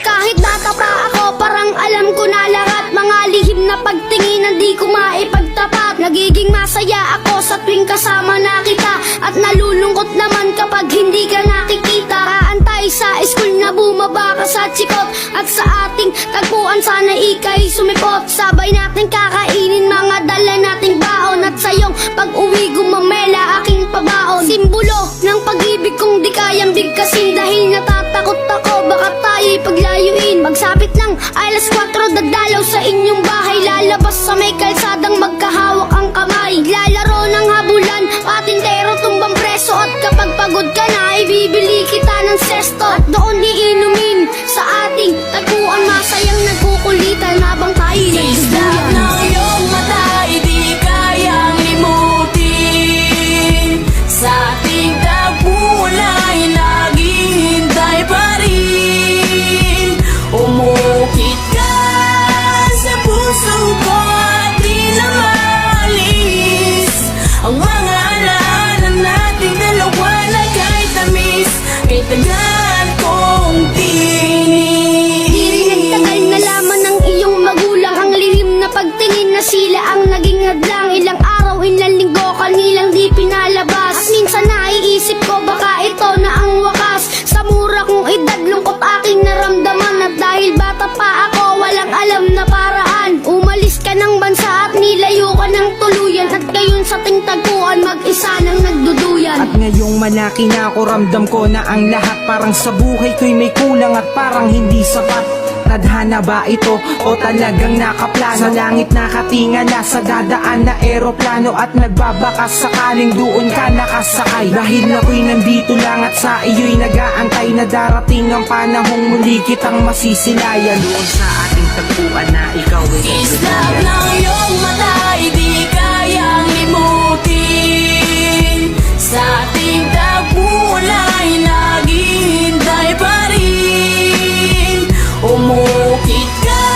Kahit bata pa ako, parang alam ko na lahat. Mga lihim na pagtingin, di ko maipagtapat. Nagiging masaya ako sa tuwing kasama na kita, at nalulungkot naman kapag hindi ka nakikita. Kaantay sa school na bumaba ka sa chikot, at sa ating tagpuan sana ika'y sumipot. Sabay natin kakainin mga dala nating baon, at sayong pag-uwi gumamela aking pabaon. Simbolo ng pag-ibig kong di kayang bigkasin, dahil natatakot ako baka tayo'y paglayuin. Magsapit ng alas 4, dadalaw sa inyong bahay, lalabas sa may kalsadang magkahawak ang kamay. Lalaro ng habulan, patintero tumbang preso, at kapag pagod ka na ay bibili kita ng sesto. At doon iinumin sa ating tagpuan, masayang nagkukulitan habang tayo'y nagduduyan. ng iyong mata ay di kayang limutin. Sa ating tagpuan ay naghihintay pa rin. Umukit ka sa puso ko at di na maalis ang mga alaala nating dalawa na kahit tamis, kahit tagal kong tinis. Di rin nagtagal na laman ng iyong magulang, ang lihim na pagtingin na sila ang naging hadlang. Ilang araw, ilang linggo, kanilang di pinalabas, at minsan naiisip ko baka ito na ang wakas. Sa mura kong edad, lungkot aking naramdaman, at dahil bata pa ako, walang alam na paraan. Umalis ka ng bansa at nilayo ka ng tuluyan, at ngayon sa tingtagpuan mag-isa nang nagduduyan. At ngayong malaki na ako, ramdam ko na ang lahat parang sa buhay ko'y may kulang at parang hindi sapat. Tadhana ba ito o talagang nakaplano? Sa langit nakatingala sa dadaan na eroplano, at nagbabakas sakaling doon ka nakasakay. Dahil ako'y nandito lang at sa iyo'y nag-aantay na darating ang panahong muli kitang masisilayan. Doon sa ating tagpuan na ikaw ay Islap ng iyong mata ay di kayang limutin. Sa ating tagpuan ay naghihintay pa rin. Umukit ka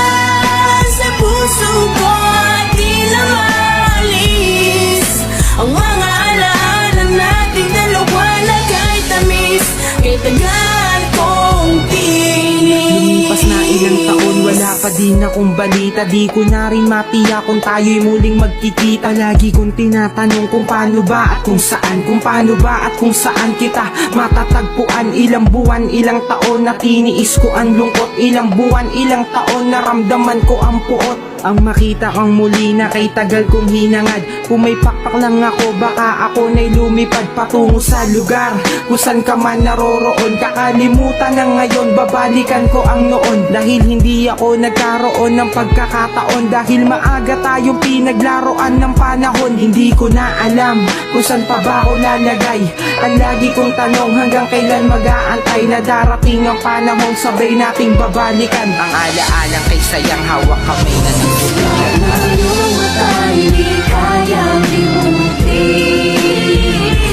sa puso ko at di na maalis ang mga alaala nating dalawa na kahit tamis, kahit tagal kong tinis. Lumipas na ilang taon, wala pa din akong balita. Di ko na rin matiyak kung tayo'y muling magkikita. Lagi kong tinatanong kung paano ba at kung saan, kung paano ba at kung saan kita matatagpuan. Ilang buwan, ilang taon na tiniis ko ang lungkot. Ilang buwan, ilang taon na ramdaman ko ang puot. Ang makita kang muli na kay tagal kong hinangad. Kung may pakpak lang ako, baka ako na'y lumipad patungo sa lugar kung saan ka man naroroon. Kakalimutan na ngayon, babalikan ko ang noon. Dahil hindi ako nagkaroon ng pagkakataon, dahil maaga tayong pinaglaruan ng panahon. Hindi ko na alam kung saan pa ba ako lalagay. Ang lagi kong tanong, hanggang kailan mag-aantay na darating ang panahon sabay nating babalikan ang alaalang kay sayang hawak kamay na nagtuluyan. Ang iyong mata ay di kayang limutin.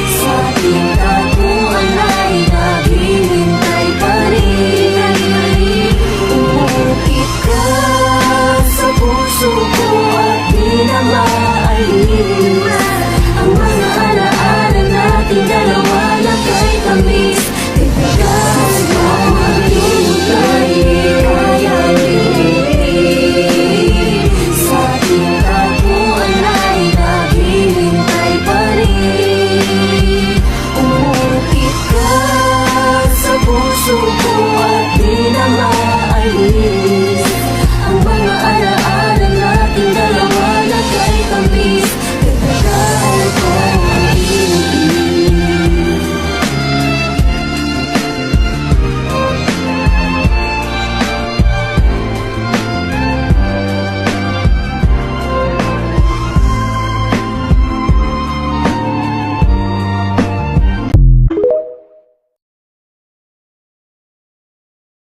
Sa ating tagpuan ay naghihintay pa rin. Umukit ka sa puso ko at di na maalis ang mga alaala nating dalawa na kahit tamis, kahit tagal kong maghihintay. Kayang limutin. Sa ating tagpuan ay naghihintay pa rin. Umukit ka sa puso